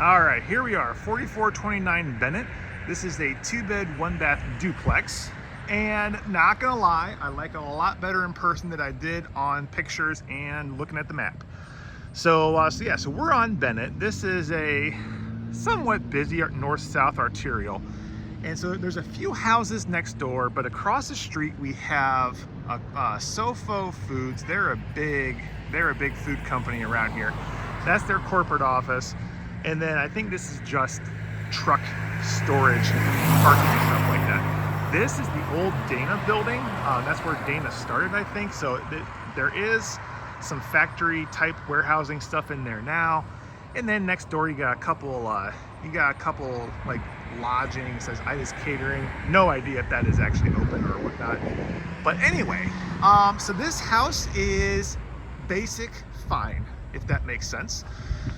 All right, here we are, 4429 Bennett. This is a 2-bed, 1-bath duplex. And not gonna lie, I like it a lot better in person than I did on pictures and looking at the map. So we're on Bennett. This is a somewhat busy north-south arterial. And so there's a few houses next door, but across the street we have Sofo Foods. They're a big food company around here. That's their corporate office. And then I think this is just truck storage, parking and stuff like that. This is the old Dana building. That's where Dana started, I think. So there is some factory type warehousing stuff in there now. And then next door you got a couple like lodging, says Ida's Catering. No idea if that is actually open or whatnot. But anyway, so this house is basic fine, if that makes sense.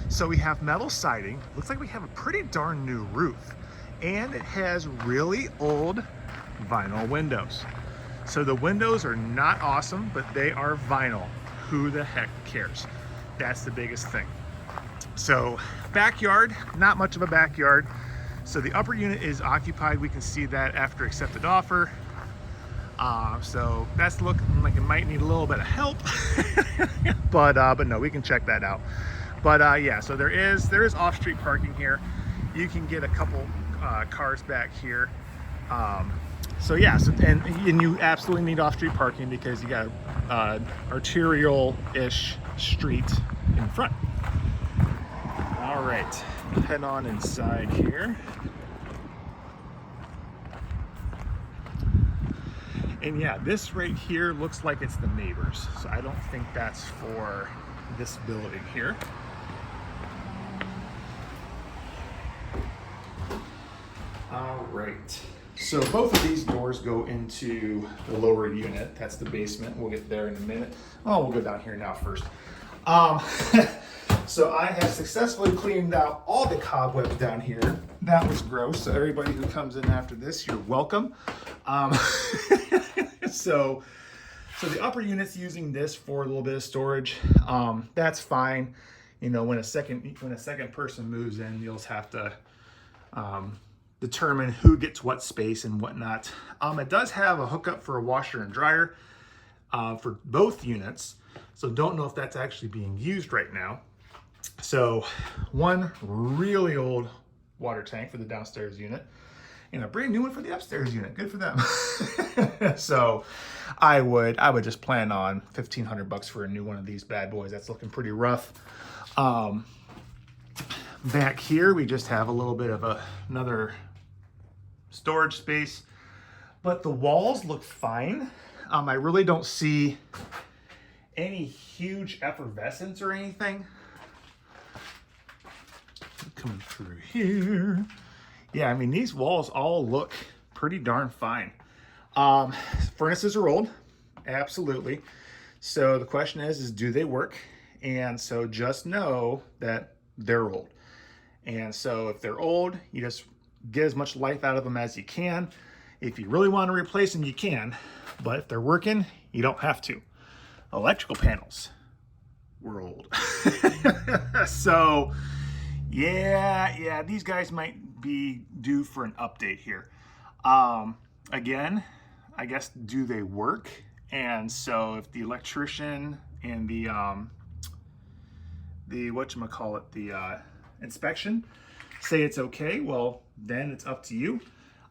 So we have metal siding. Looks like we have a pretty darn new roof, and it has really old vinyl windows. So the windows are not awesome, but they are vinyl. Who the heck cares? That's the biggest thing. So backyard, not much of a backyard. So the upper unit is occupied. We can see that after accepted offer. So that's looking like it might need a little bit of help, but no, we can check that out. But yeah, so there is off-street parking here. You can get a couple cars back here. So yeah, and you absolutely need off-street parking because you got arterial-ish street in front. All right, head on inside here. And yeah, this right here looks like it's the neighbors. So I don't think that's for this building here. All right. So both of these doors go into the lower unit. That's the basement. We'll get there in a minute. Oh, we'll go down here now first. So I have successfully cleaned out all the cobwebs down here. That was gross. So everybody who comes in after this, you're welcome. So the upper unit's using this for a little bit of storage. That's fine. You know, when a second person moves in, you'll have to determine who gets what space and whatnot. It does have a hookup for a washer and dryer for both units. So don't know if that's actually being used right now. So one really old water tank for the downstairs unit and a brand new one for the upstairs unit. Good for them. So I would just plan on $1,500 for a new one of these bad boys. That's looking pretty rough. Back here we just have a little bit of another storage space, but the walls look fine. I really don't see any huge effervescence or anything. Coming through here. Yeah, I mean, these walls all look pretty darn fine. Furnaces are old, absolutely. So the question is do they work? And so just know that they're old. And so if they're old, you just get as much life out of them as you can. If you really want to replace them, you can. But if they're working, you don't have to. Electrical panels were old. So yeah, these guys might be due for an update here. Again, I guess, do they work? And so if the electrician and the inspection say it's okay, well, then it's up to you.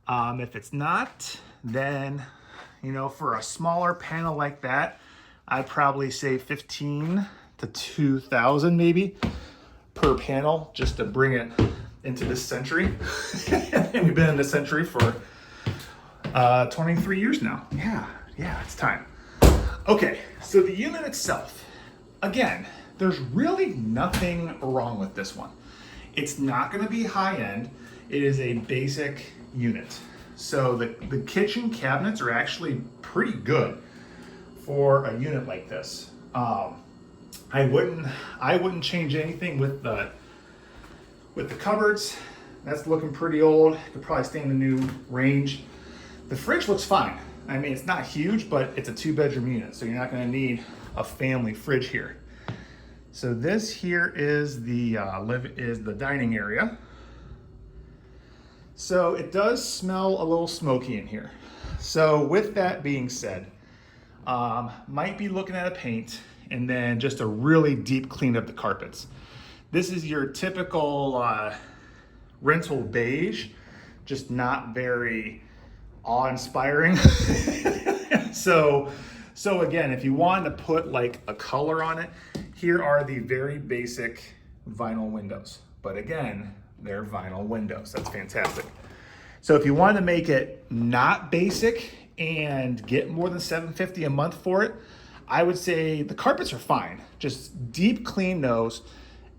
If it's not, then, you know, for a smaller panel like that, I'd probably say 15 to 2,000 maybe per panel, just to bring it into this century. And we've been in this century for 23 years now. Yeah, it's time. Okay, so the unit itself, again, there's really nothing wrong with this one. It's not gonna be high end. It is a basic unit. So the kitchen cabinets are actually pretty good for a unit like this. I wouldn't change anything with the cupboards. That's looking pretty old. Could probably stay in the new range. The fridge looks fine. I mean, it's not huge, but it's a 2-bedroom unit, so you're not gonna need a family fridge here. So this here is the dining area. So it does smell a little smoky in here. So with that being said, might be looking at a paint and then just a really deep clean of the carpets. This is your typical rental beige, just not very awe-inspiring. So again, if you wanted to put like a color on it, here are the very basic vinyl windows. But again, they're vinyl windows. That's fantastic. So if you want to make it not basic and get more than $750 a month for it, I would say the carpets are fine. Just deep clean those,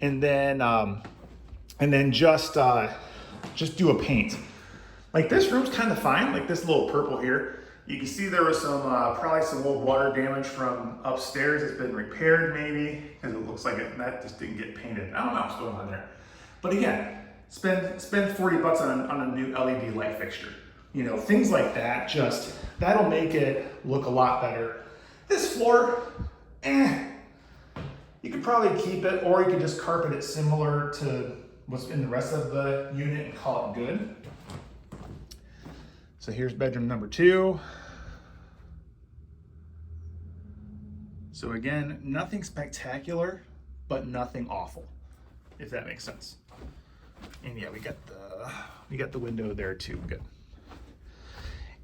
and then just do a paint. Like this room's kind of fine. Like this little purple here, you can see there was some probably some old water damage from upstairs. It's been repaired maybe, because it looks like that just didn't get painted. I don't know what's going on there. But again, spend 40 bucks on a new LED light fixture. You know, things like that, just that'll make it look a lot better. This floor, you could probably keep it, or you could just carpet it similar to what's in the rest of the unit and call it good. So here's bedroom number 2. So again, nothing spectacular, but nothing awful, if that makes sense. And yeah, we got the window there too. Good.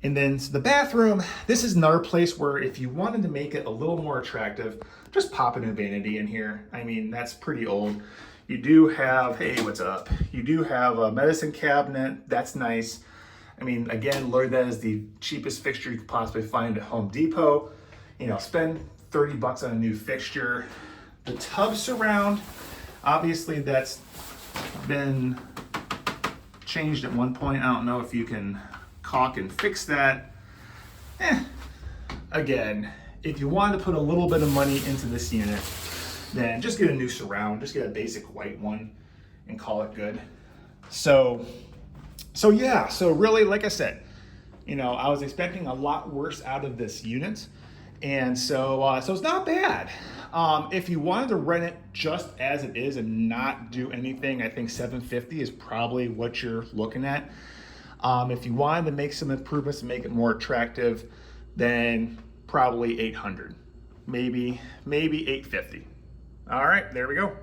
And then the bathroom, this is another place where if you wanted to make it a little more attractive, just pop a new vanity in here. I mean, that's pretty old. You do have, hey, what's up? You do have a medicine cabinet. That's nice. I mean, again, look, that is the cheapest fixture you could possibly find at Home Depot. You know, spend 30 bucks on a new fixture. The tub surround, obviously that's been changed at one point. I don't know if you can caulk and fix that. Again, if you want to put a little bit of money into this unit, then just get a new surround, just get a basic white one and call it good. So yeah, so really, like I said, you know, I was expecting a lot worse out of this unit. And so it's not bad. If you wanted to rent it just as it is and not do anything, I think $750 is probably what you're looking at. If you wanted to make some improvements and make it more attractive, then probably $800, maybe $850. All right, there we go.